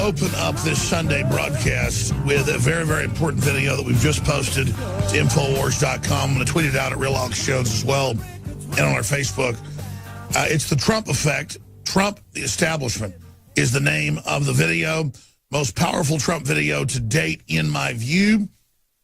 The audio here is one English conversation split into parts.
open up this Sunday broadcast with a very, very important video that we've just posted to Infowars.com. I'm going to tweet it out at Real Alex Jones as well and on our Facebook. It's the Trump effect. Trump, the establishment, is the name of the video. Most powerful Trump video to date, in my view.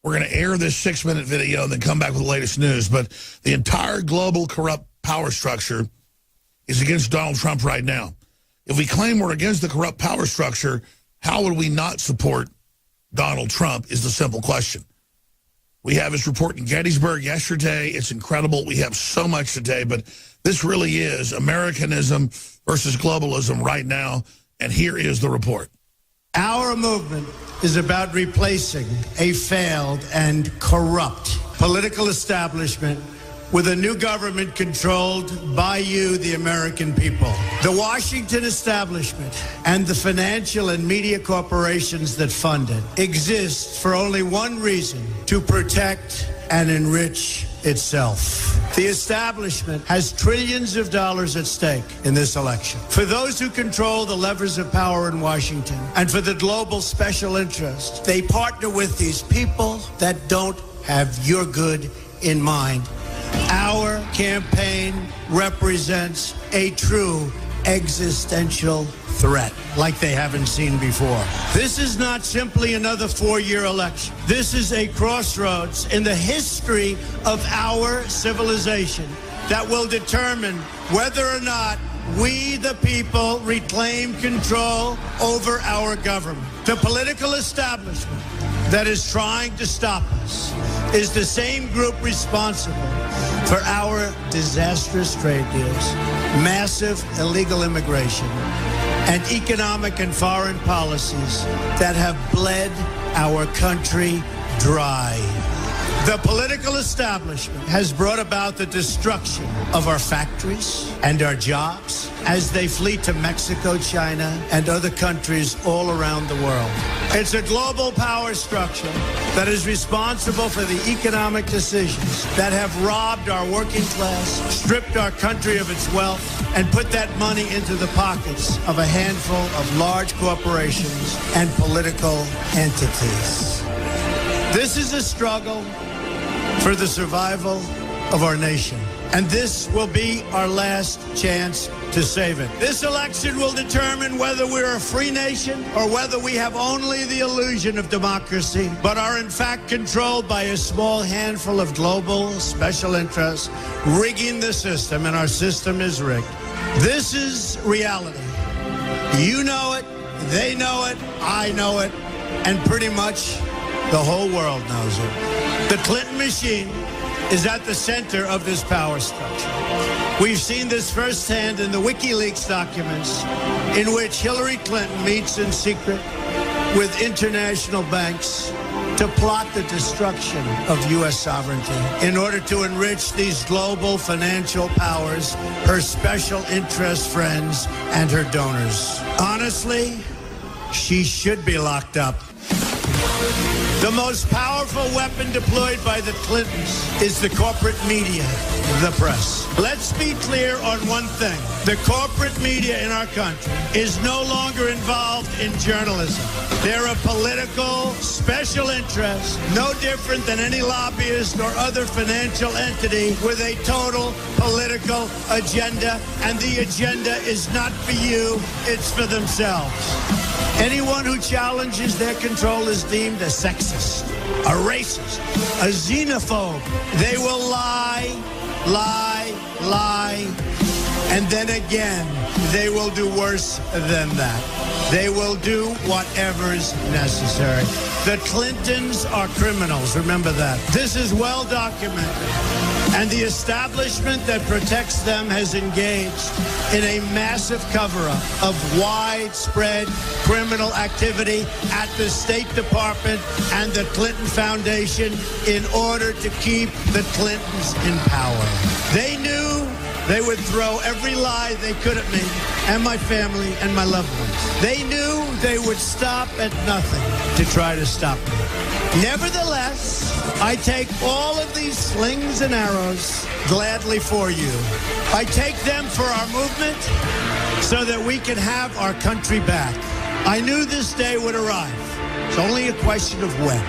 We're going to air this 6-minute video and then come back with the latest news. But the entire global corrupt power structure is against Donald Trump right now. If we claim we're against the corrupt power structure, how would we not support Donald Trump is the simple question. We have his report in Gettysburg yesterday. It's incredible. We have so much today, but this really is Americanism versus globalism right now, and here is the report. Our movement is about replacing a failed and corrupt political establishment with a new government controlled by you, the American people. The Washington establishment and the financial and media corporations that fund it exist for only one reason: to protect and enrich itself. The establishment has trillions of dollars at stake in this election. For those who control the levers of power in Washington and for the global special interest, they partner with these people that don't have your good in mind. Our campaign represents a true existential threat like they haven't seen before. This is not simply another 4-year election. This is a crossroads in the history of our civilization that will determine whether or not we, the people, reclaim control over our government. The political establishment that is trying to stop us is the same group responsible for our disastrous trade deals, massive illegal immigration, and economic and foreign policies that have bled our country dry. The political establishment has brought about the destruction of our factories and our jobs as they flee to Mexico, China, and other countries all around the world. It's a global power structure that is responsible for the economic decisions that have robbed our working class, stripped our country of its wealth, and put that money into the pockets of a handful of large corporations and political entities. This is a struggle for the survival of our nation. And this will be our last chance to save it. This election will determine whether we're a free nation or whether we have only the illusion of democracy, but are in fact controlled by a small handful of global special interests rigging the system, and our system is rigged. This is reality. You know it, they know it, I know it, and pretty much the whole world knows it. The Clinton machine is at the center of this power structure. We've seen this firsthand in the WikiLeaks documents, in which Hillary Clinton meets in secret with international banks to plot the destruction of U.S. sovereignty in order to enrich these global financial powers, her special interest friends, and her donors. Honestly, she should be locked up. The most powerful weapon deployed by the Clintons is the corporate media, the press. Let's be clear on one thing. The corporate media in our country is no longer involved in journalism. They're a political special interest, no different than any lobbyist or other financial entity with a total political agenda, and the agenda is not for you, it's for themselves. Anyone who challenges their control is deemed a sexist, a racist, a xenophobe. They will lie, and then again, they will do worse than that. They will do whatever is necessary. The Clintons are criminals, remember that. This is well documented. And the establishment that protects them has engaged in a massive cover-up of widespread criminal activity at the State Department and the Clinton Foundation in order to keep the Clintons in power. They knew they would throw every lie they could at me and my family and my loved ones. They knew they would stop at nothing to try to stop me. Nevertheless, I take all of these slings and arrows gladly for you. I take them for our movement so that we can have our country back. I knew this day would arrive. It's only a question of when.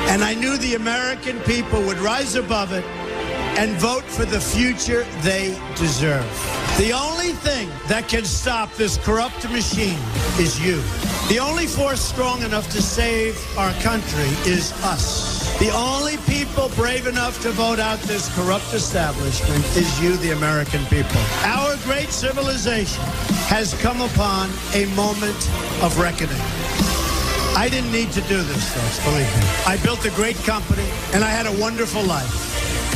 And I knew the American people would rise above it and vote for the future they deserve. The only thing that can stop this corrupt machine is you. The only force strong enough to save our country is us. The only people brave enough to vote out this corrupt establishment is you, the American people. Our great civilization has come upon a moment of reckoning. I didn't need to do this, folks, believe me. I built a great company, and I had a wonderful life.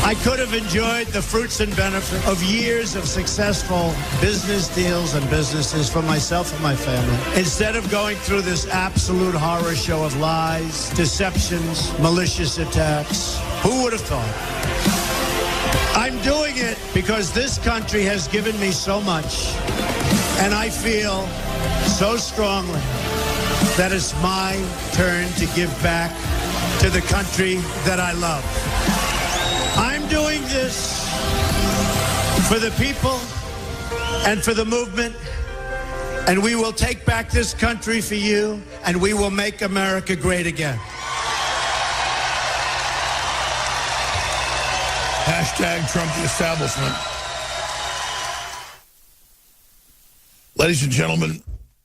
I could have enjoyed the fruits and benefits of years of successful business deals and businesses for myself and my family, instead of going through this absolute horror show of lies, deceptions, malicious attacks. Who would have thought? I'm doing it because this country has given me so much, and I feel so strongly that it's my turn to give back to the country that I love. I'm doing this for the people and for the movement, and we will take back this country for you, and we will make America great again. Hashtag Trump the establishment. Ladies and gentlemen,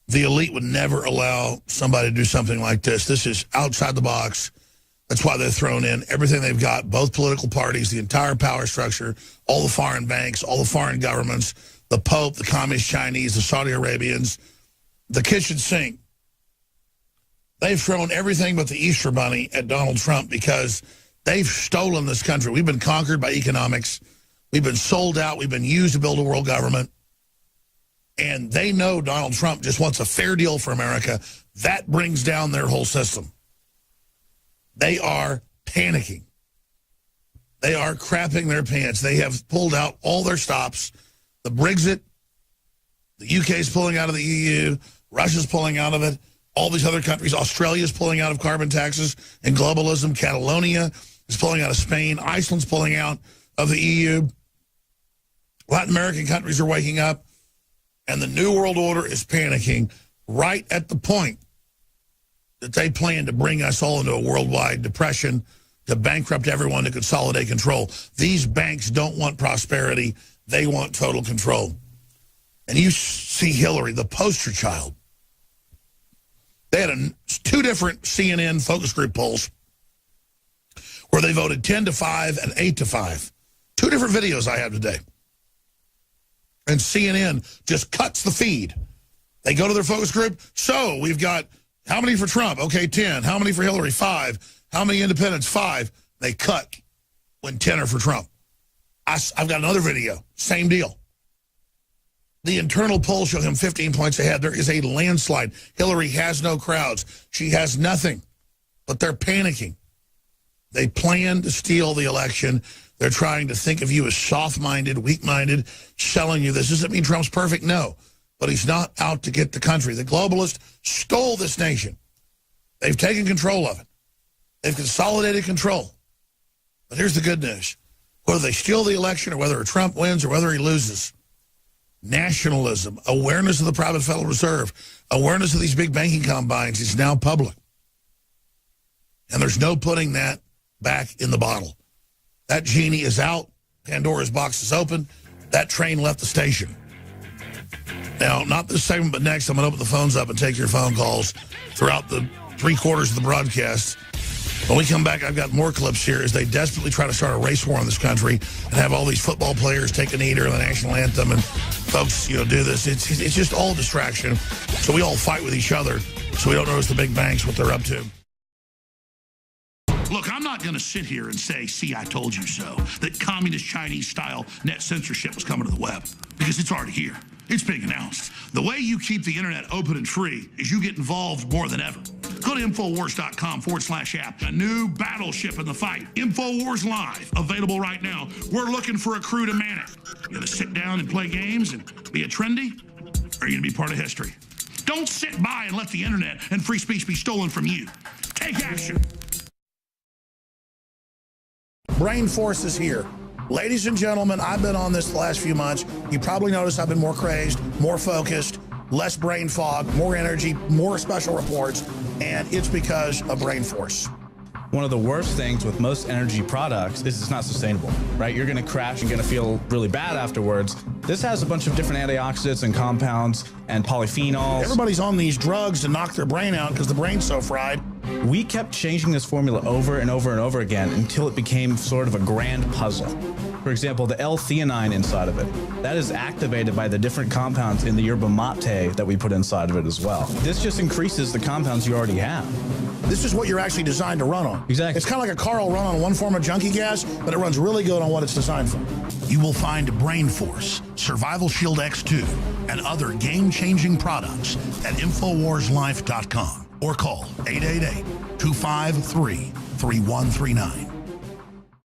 the elite would never allow somebody to do something like this. This is outside the box. That's why they're thrown in everything they've got, both political parties, the entire power structure, all the foreign banks, all the foreign governments, the Pope, the Communist Chinese, the Saudi Arabians, the kitchen sink. They've thrown everything but the Easter Bunny at Donald Trump because they've stolen this country. We've been conquered by economics. We've been sold out. We've been used to build a world government. And they know Donald Trump just wants a fair deal for America. That brings down their whole system. They are panicking. They are crapping their pants. They have pulled out all their stops. The Brexit, the UK is pulling out of the EU, Russia's pulling out of it, all these other countries, Australia's pulling out of carbon taxes and globalism, Catalonia is pulling out of Spain, Iceland's pulling out of the EU. Latin American countries are waking up, and the New World Order is panicking right at the point that they plan to bring us all into a worldwide depression, to bankrupt everyone, to consolidate control. These banks don't want prosperity. They want total control. And you see Hillary, the poster child. They had two different CNN focus group polls where they voted 10-5 and 8-5. Two different videos I have today. And CNN just cuts the feed. They go to their focus group. So we've got how many for Trump? Okay, 10. How many for Hillary? 5. How many independents? 5. They cut when 10 are for Trump. I've got another video. Same deal. The internal polls show him 15 points ahead. There is a landslide. Hillary has no crowds. She has nothing. But they're panicking. They plan to steal the election. They're trying to think of you as soft-minded, weak-minded, selling you this. Does it mean Trump's perfect? No. But he's not out to get the country. The globalists stole this nation. They've taken control of it. They've consolidated control. But here's the good news. Whether they steal the election or whether Trump wins or whether he loses, nationalism, awareness of the private Federal Reserve, awareness of these big banking combines is now public. And there's no putting that back in the bottle. That genie is out. Pandora's box is open. That train left the station. Now, not this segment, but next, I'm going to open the phones up and take your phone calls throughout the 3/4 of the broadcast. When we come back, I've got more clips here as they desperately try to start a race war in this country and have all these football players take a knee during the national anthem and folks, do this. It's just all distraction. So we all fight with each other so we don't notice the big banks, what they're up to. Look, I'm not going to sit here and say, see, I told you so, that communist Chinese-style net censorship was coming to the web, because it's already here. It's being announced. The way you keep the internet open and free is you get involved more than ever. Go to Infowars.com/app. A new battleship in the fight. Infowars Live, available right now. We're looking for a crew to man it. You going to sit down and play games and be a trendy? Or are you going to be part of history? Don't sit by and let the internet and free speech be stolen from you. Take action. Brain Force is here. Ladies and gentlemen, I've been on this the last few months. You probably noticed I've been more crazed, more focused, less brain fog, more energy, more special reports, and it's because of Brain Force. One of the worst things with most energy products is it's not sustainable, right? You're going to crash and going to feel really bad afterwards. This has a bunch of different antioxidants and compounds and polyphenols. Everybody's on these drugs to knock their brain out because the brain's so fried. We kept changing this formula over and over and over again until it became sort of a grand puzzle. For example, the L-theanine inside of it, that is activated by the different compounds in the yerba mate that we put inside of it as well. This just increases the compounds you already have. This is what you're actually designed to run on. Exactly. It's kind of like a car will run on one form of junkie gas, but it runs really good on what it's designed for. You will find Brain Force, Survival Shield X2, and other game-changing products at InfoWarsLife.com or call 888-253-3139.